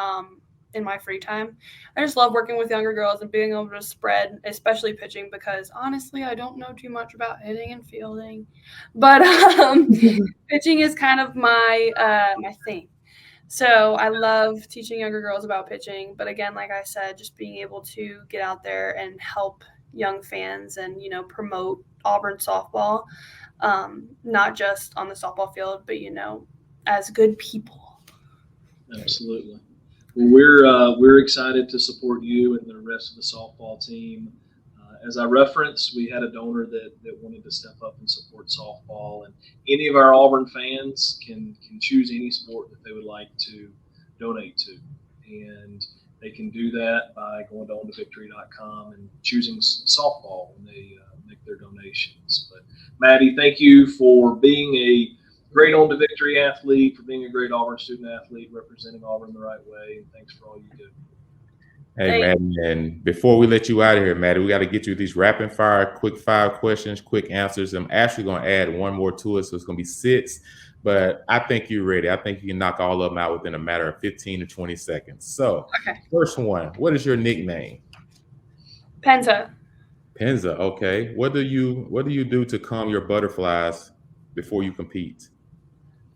in my free time. I just love working with younger girls and being able to spread, especially pitching, because honestly, I don't know too much about hitting and fielding, but pitching is kind of my my thing. So I love teaching younger girls about pitching. But again, like I said, just being able to get out there and help young fans and, promote Auburn softball, not just on the softball field, but, as good people. Absolutely. Well, we're excited to support you and the rest of the softball team. As I referenced, we had a donor that wanted to step up and support softball, and any of our Auburn fans can choose any sport that they would like to donate to, and they can do that by going to ontovictory.com and choosing softball when they make their donations. But Maddie, thank you for being a great On to Victory athlete, for being a great Auburn student athlete, representing Auburn the right way, and thanks for all you do. Hey, Maddie, and before we let you out of here, Maddie, we got to get you these rapid fire, quick 5 questions, quick answers. I'm actually going to add one more to it, so it's going to be 6, but I think you're ready. I think you can knock all of them out within a matter of 15 to 20 seconds. So, First one, what is your nickname? Penta. Penza, okay. What do you do to calm your butterflies before you compete?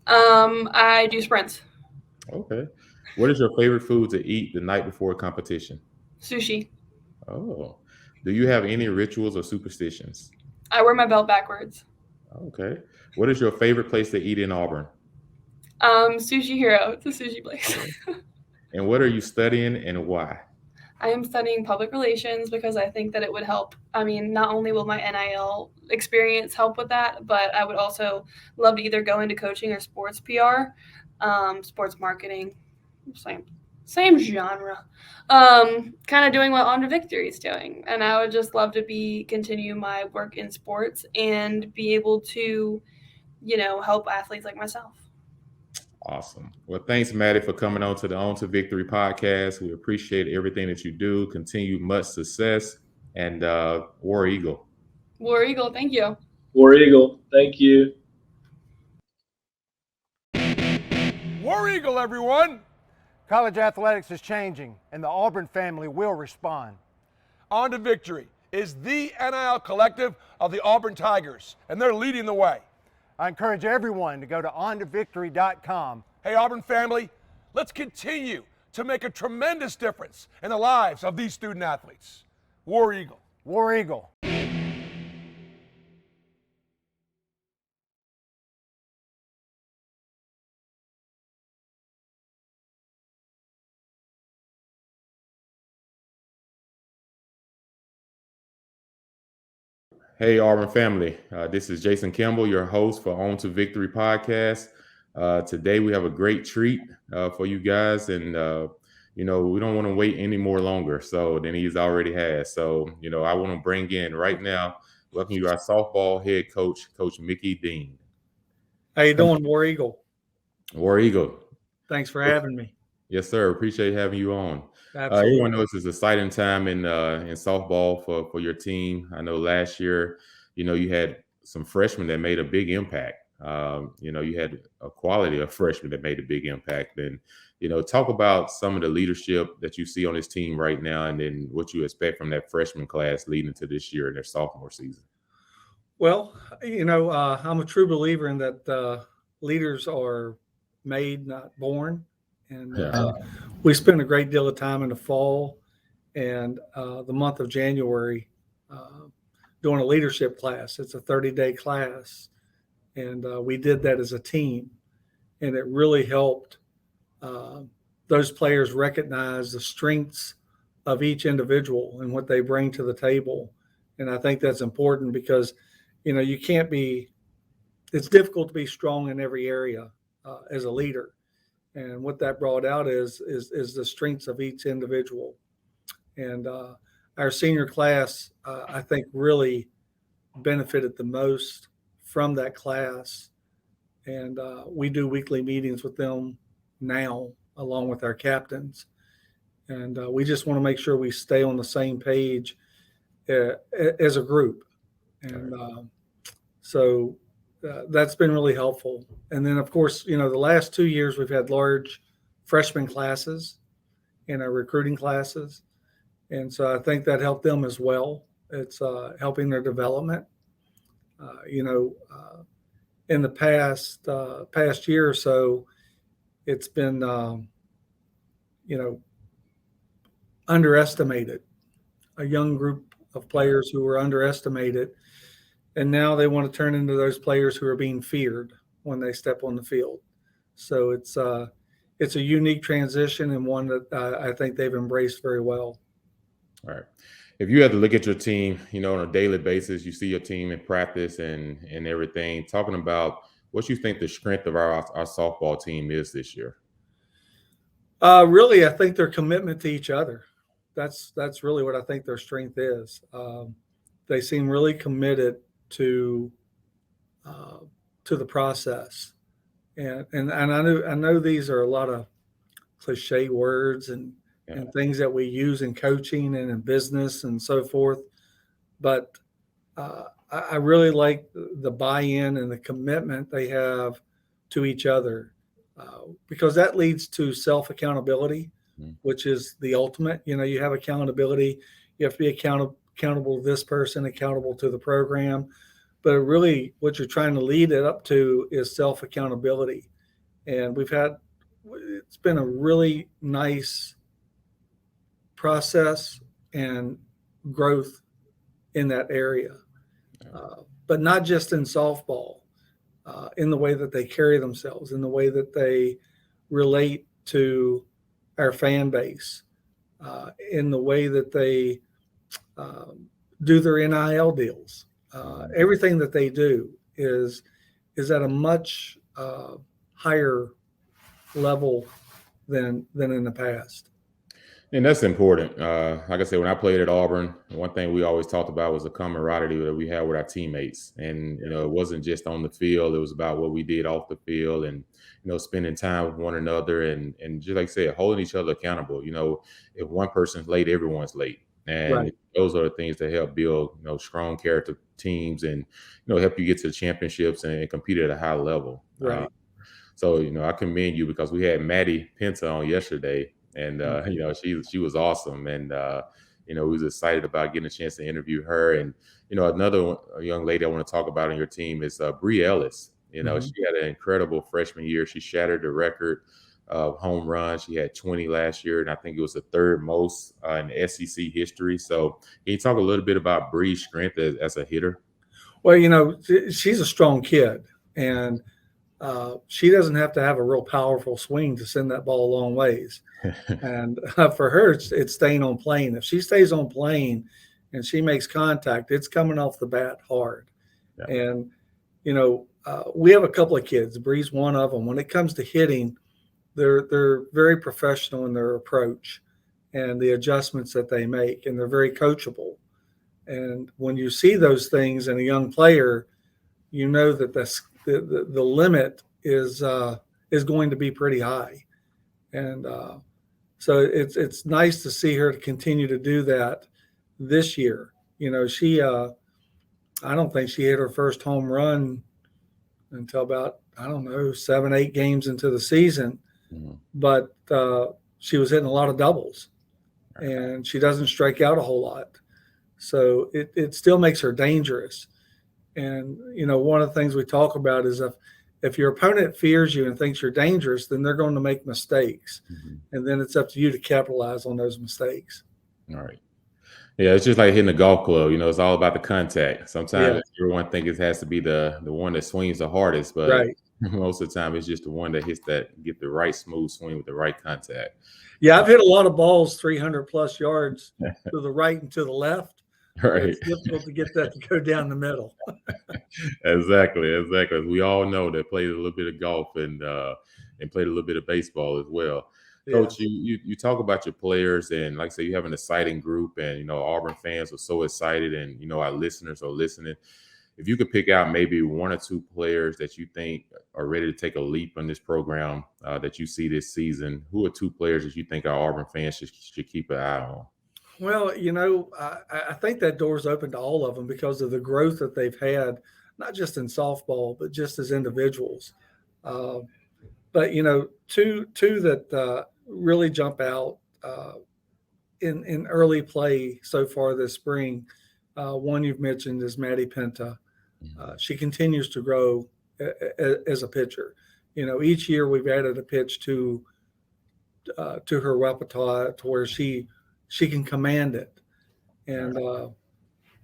I do sprints. Okay. What is your favorite food to eat the night before a competition? Sushi. Oh. Do you have any rituals or superstitions? I wear my belt backwards. Okay. What is your favorite place to eat in Auburn? Sushi Hero. It's a sushi place. And what are you studying and why? I am studying public relations because I think that it would help. I mean, not only will my NIL experience help with that, but I would also love to either go into coaching or sports PR, sports marketing, same genre, kind of doing what On to Victory is doing. And I would just love to continue my work in sports and be able to, help athletes like myself. Awesome. Well, thanks, Maddie, for coming on to the On to Victory podcast. We appreciate everything that you do. Continue much success, and War Eagle. War Eagle, thank you. War Eagle, thank you. War Eagle, everyone! College athletics is changing, and the Auburn family will respond. On to Victory is the NIL collective of the Auburn Tigers, and they're leading the way. I encourage everyone to go to ontovictory.com. Hey, Auburn family, let's continue to make a tremendous difference in the lives of these student athletes. War Eagle. War Eagle. Hey, Auburn family. This is Jason Campbell, your host for On to Victory podcast. Today we have a great treat for you guys, and we don't want to wait any more longer than he's already had. So, I want to bring in right now, welcome you our softball head coach, Coach Mickey Dean. How you doing, War Eagle? War Eagle. Thanks for having me. Yes, sir. Appreciate having you on. Absolutely. Everyone knows it's an exciting time in softball for your team. I know last year, you had some freshmen that made a big impact. You had a quality of freshmen that made a big impact. And, talk about some of the leadership that you see on this team right now, and then what you expect from that freshman class leading to this year in their sophomore season. Well, I'm a true believer in that leaders are made, not born. And we spend a great deal of time in the fall and the month of January doing a leadership class. It's a 30-day class, and we did that as a team, and it really helped those players recognize the strengths of each individual and what they bring to the table. And I think that's important because, it's difficult to be strong in every area as a leader. And what that brought out is the strengths of each individual. And our senior class, I think, really benefited the most from that class. And we do weekly meetings with them now, along with our captains. And we just want to make sure we stay on the same page as a group. And so that's been really helpful. And then, of course, the last 2 years we've had large freshman classes in our recruiting classes. And so I think that helped them as well. It's helping their development. In the past year or so, it's been, underestimated, a young group of players who were underestimated. And now they want to turn into those players who are being feared when they step on the field. So it's a unique transition, and one that I think they've embraced very well. All right. If you had to look at your team, on a daily basis, you see your team in practice and everything, talking about what you think the strength of our softball team is this year. Really, I think their commitment to each other. That's really what I think their strength is. They seem really committed to the process, and I know these are a lot of cliche words and things that we use in coaching and in business and so forth, but I really like the buy-in and the commitment they have to each other, because that leads to self-accountability, which is the ultimate. You have accountability. You have to be accountable to this person, accountable to the program. But really what you're trying to lead it up to is self-accountability. And it's been a really nice process and growth in that area. But not just in softball, in the way that they carry themselves, in the way that they relate to our fan base, in the way that they do their NIL deals. Everything that they do is at a much higher level than in the past. And that's important. Like I said, when I played at Auburn, one thing we always talked about was the camaraderie that we had with our teammates. And, it wasn't just on the field. It was about what we did off the field and, spending time with one another and just like I said, holding each other accountable. If one person's late, everyone's late. And Right. those are the things that help build, strong character teams and, help you get to the championships and compete at a high level. Right. So, I commend you because we had Maddie Penta on yesterday, and she was awesome, and we was excited about getting a chance to interview her. And young lady I want to talk about on your team is Bree Ellis. Mhm. She had an incredible freshman year. She shattered the record of home runs. She had 20 last year, and I think it was the third most in SEC history. So, can you talk a little bit about Bree's strength as a hitter? Well, she's a strong kid, and she doesn't have to have a real powerful swing to send that ball a long ways. And for her, it's staying on plane. If she stays on plane and she makes contact, it's coming off the bat hard. Yeah. And, we have a couple of kids. Bree's one of them. When it comes to hitting, they're very professional in their approach and the adjustments that they make, and they're very coachable. And when you see those things in a young player, you know that the limit is going to be pretty high. And so it's nice to see her to continue to do that this year. She I don't think she hit her first home run until about, I don't know, 7-8 games into the season. Mm-hmm. But she was hitting a lot of doubles, and she doesn't strike out a whole lot. So it still makes her dangerous. And, one of the things we talk about is if your opponent fears you and thinks you're dangerous, then they're going to make mistakes. Mm-hmm. And then it's up to you to capitalize on those mistakes. All right. Yeah, it's just like hitting a golf club. It's all about the contact. Sometimes everyone thinks it has to be the one that swings the hardest, but Right. most of the time it's just the one that get the right smooth swing with the right contact. Yeah, I've hit a lot of balls 300 plus yards to the right and to the left. Right. It's difficult to get that to go down the middle. Exactly. We all know that played a little bit of golf and played a little bit of baseball as well. Yeah. Coach, you talk about your players, and like I say, you have an exciting group, and Auburn fans are so excited, and our listeners are listening. If you could pick out maybe one or two players that you think are ready to take a leap in this program that you see this season, who are two players that you think our Auburn fans should keep an eye on? Well, I think that door's open to all of them because of the growth that they've had, not just in softball, but just as individuals. But two that really jump out in early play so far this spring. One you've mentioned is Maddie Penta. She continues to grow as a pitcher. Each year we've added a pitch to her repertoire to where she can command it. And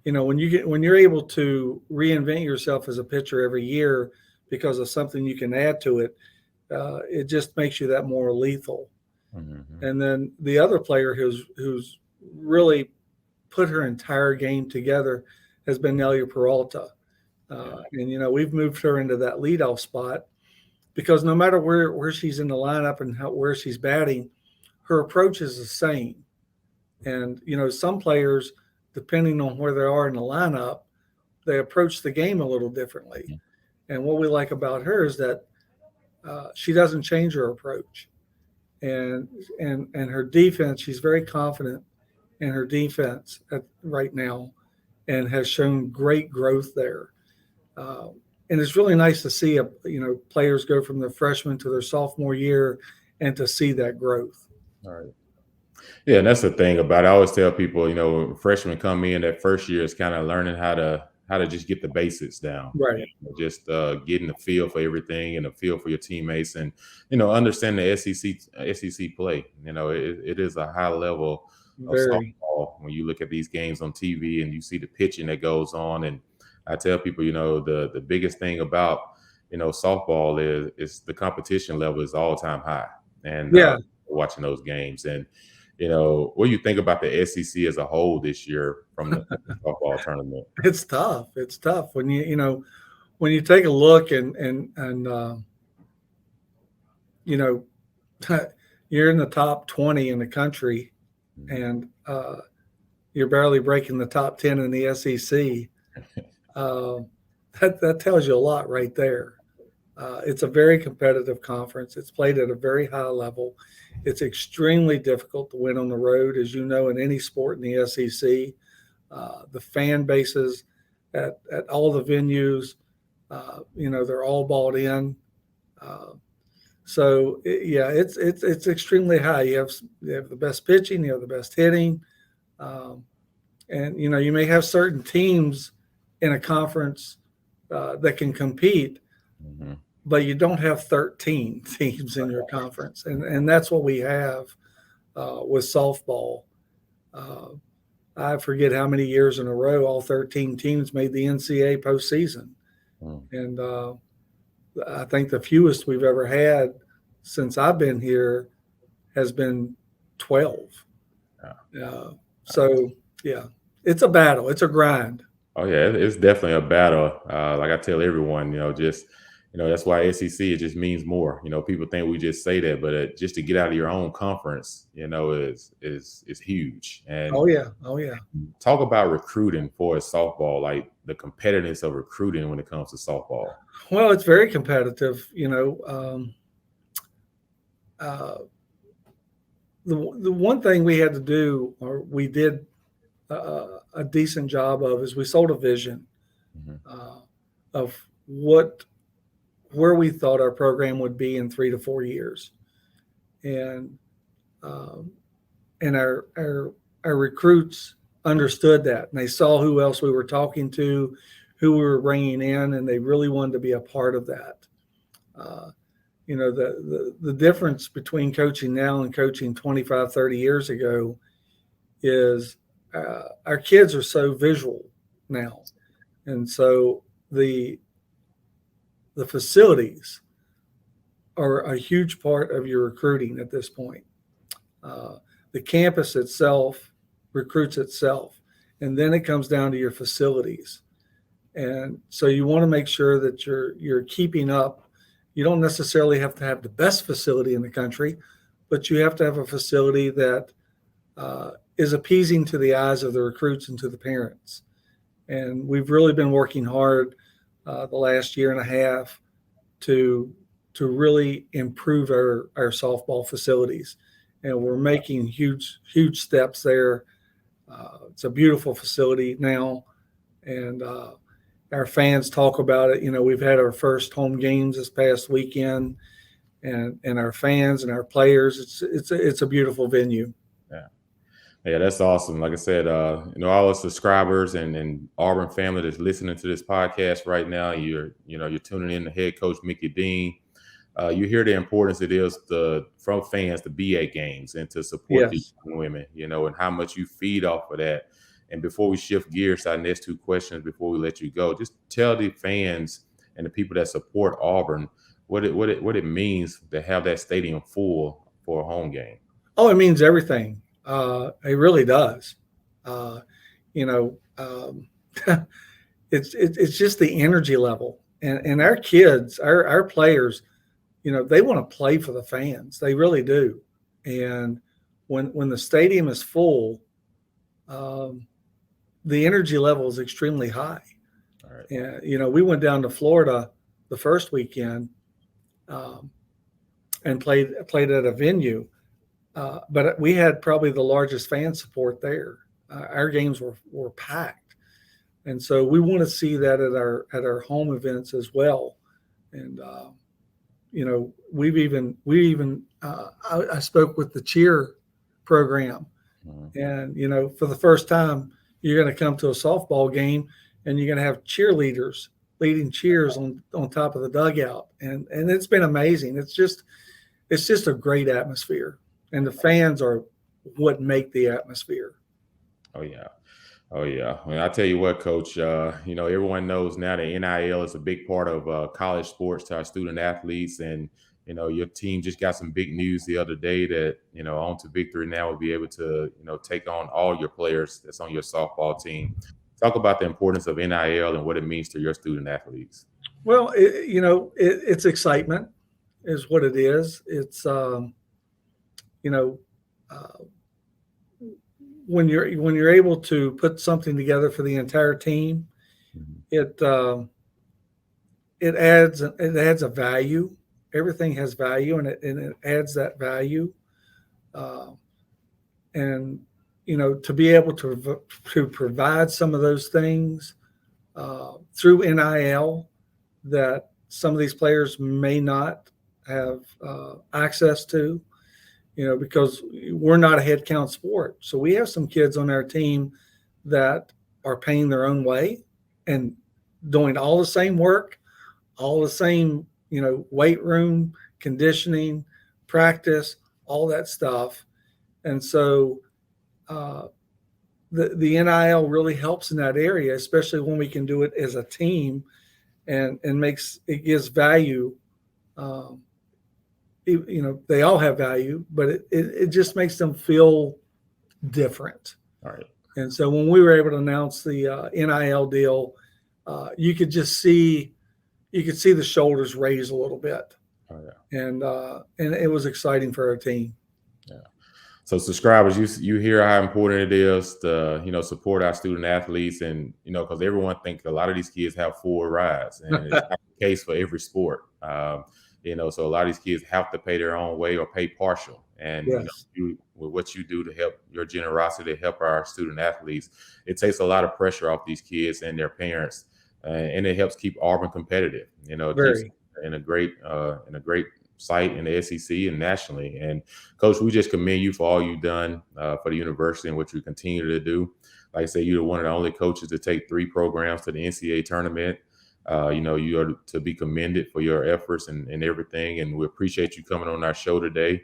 when you're able to reinvent yourself as a pitcher every year because of something you can add to it, it just makes you that more lethal. Mm-hmm. And then the other player who's really put her entire game together has been Nelia Peralta. And we've moved her into that leadoff spot because no matter where she's in the lineup and where she's batting, her approach is the same. And some players, depending on where they are in the lineup, they approach the game a little differently. Mm-hmm. And what we like about her is that she doesn't change her approach, and her defense. She's very confident in her defense right now, and has shown great growth there. And it's really nice to see players go from their freshman to their sophomore year, and to see that growth. All right. Yeah, and that's the thing about it. I always tell people, freshmen come in that first year is kind of learning how to just get the basics down. Right. Just getting the feel for everything and a feel for your teammates, and understand the SEC play. It is a high level of softball when you look at these games on TV and you see the pitching that goes on. And I tell people, the biggest thing about softball is the competition level is all time high. And watching those games, and what do you think about the SEC as a whole this year from the softball tournament? It's tough. It's tough when when you take a look and you're in the top 20 in the country and you're barely breaking the top 10 in the SEC. That tells you a lot right there. It's a very competitive conference. It's played at a very high level. It's extremely difficult to win on the road, as you know, in any sport in the SEC. The fan bases at all the venues, they're all bought in. It's extremely high. You have the best pitching, you have the best hitting, and you may have certain teams in a conference that can compete, but you don't have 13 teams in your conference, and that's what we have with softball. I forget how many years in a row all 13 teams made the NCAA postseason, and I think the fewest we've ever had since I've been here has been 12. It's a battle. It's a grind. Oh yeah, it's definitely a battle. Like I tell everyone, that's why SEC, it just means more. People think we just say that, but just to get out of your own conference, is huge. And oh yeah. Talk about recruiting for softball, like the competitiveness of recruiting when it comes to softball. Well, it's very competitive. The one thing we had to do, or we did a decent job of, is we sold a vision of where we thought our program would be in 3 to 4 years, and our recruits understood that, and they saw who else we were talking to, who we were bringing in, and they really wanted to be a part of that. The difference between coaching now and coaching 25, 30 years ago is our kids are so visual now, and so the facilities are a huge part of your recruiting at this point. The campus itself recruits itself, and then it comes down to your facilities. And so you want to make sure that you're keeping up. You don't necessarily have to have the best facility in the country, but you have to have a facility that is appeasing to the eyes of the recruits and to the parents. And we've really been working hard the last year and a half to really improve our softball facilities, and we're making huge steps there. It's a beautiful facility now, and our fans talk about it. We've had our first home games this past weekend, and our fans and our players. It's a beautiful venue. Yeah, that's awesome. Like I said, all the subscribers and Auburn family that's listening to this podcast right now, you're tuning in to head coach Mickey Dean. You hear the importance it is from fans to be at games and to support these women, and how much you feed off of that. And before we shift gears to our next two questions, before we let you go, just tell the fans and the people that support Auburn what it means to have that stadium full for a home game. Oh, it means everything. It really does. It's just the energy level, and our kids, our players, they want to play for the fans. They really do. And when the stadium is full, the energy level is extremely high. All right. And, we went down to Florida the first weekend and played at a venue. But we had probably the largest fan support there. Our games were packed, and so we want to see that at our home events as well. And I spoke with the cheer program, and for the first time, you're going to come to a softball game, and you're going to have cheerleaders leading cheers on top of the dugout, and it's been amazing. It's just a great atmosphere. And the fans are what make the atmosphere. Oh yeah. I tell you what, Coach. Everyone knows now that NIL is a big part of college sports to our student athletes, and your team just got some big news the other day that On to Victory now will be able to take on all your players that's on your softball team. Talk about the importance of NIL and what it means to your student athletes. Well, it's excitement, is what it is. It's when you're able to put something together for the entire team, it adds a value. Everything has value, and it adds that value. And to be able to provide some of those things through NIL that some of these players may not have access to, because we're not a head count sport. So we have some kids on our team that are paying their own way and doing all the same work, all the same, weight room, conditioning, practice, all that stuff. And so the NIL really helps in that area, especially when we can do it as a team and it gives value. They all have value, but it just makes them feel different. All right. And so when we were able to announce the NIL deal, you could see the shoulders raise a little bit. Oh, yeah. And it was exciting for our team. Yeah. So subscribers, you hear how important it is to, support our student athletes, and, because everyone thinks a lot of these kids have full rides, and it's not the case for every sport. So a lot of these kids have to pay their own way or pay partial. And Yes. With what you do to help, your generosity to help our student athletes, it takes a lot of pressure off these kids and their parents, and it helps keep Auburn competitive. It keeps in a great site in the SEC and nationally. And Coach, we just commend you for all you've done for the university and what you continue to do. Like I said, you're one of the only coaches to take 3 programs to the NCAA tournament. You are to be commended for your efforts and everything. And we appreciate you coming on our show today.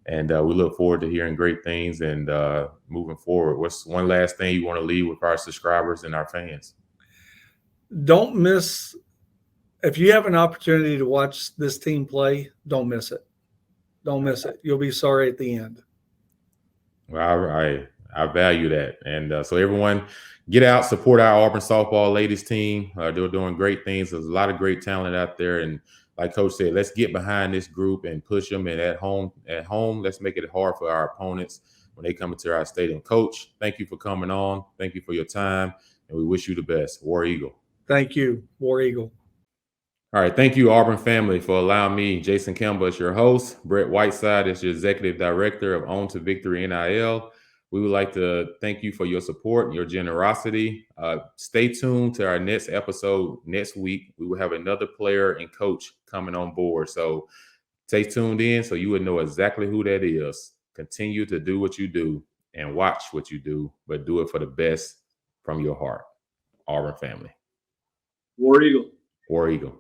And we look forward to hearing great things and moving forward. What's one last thing you want to leave with our subscribers and our fans? Don't miss, if you have an opportunity to watch this team play, don't miss it. Don't miss it. You'll be sorry at the end. Well, I value that. And so everyone, get out, support our Auburn softball ladies team. They're doing great things. There's a lot of great talent out there. And like Coach said, let's get behind this group and push them. And at home, let's make it hard for our opponents when they come into our stadium. Coach, thank you for coming on. Thank you for your time. And we wish you the best. War Eagle. Thank you, War Eagle. All right. Thank you, Auburn family, for allowing me, Jason Campbell, as your host. Brett Whiteside is your executive director of On to Victory NIL. We would like to thank you for your support and your generosity. Stay tuned to our next episode next week. We will have another player and coach coming on board. So stay tuned in so you would know exactly who that is. Continue to do what you do and watch what you do, but do it for the best from your heart. Auburn family. War Eagle. War Eagle.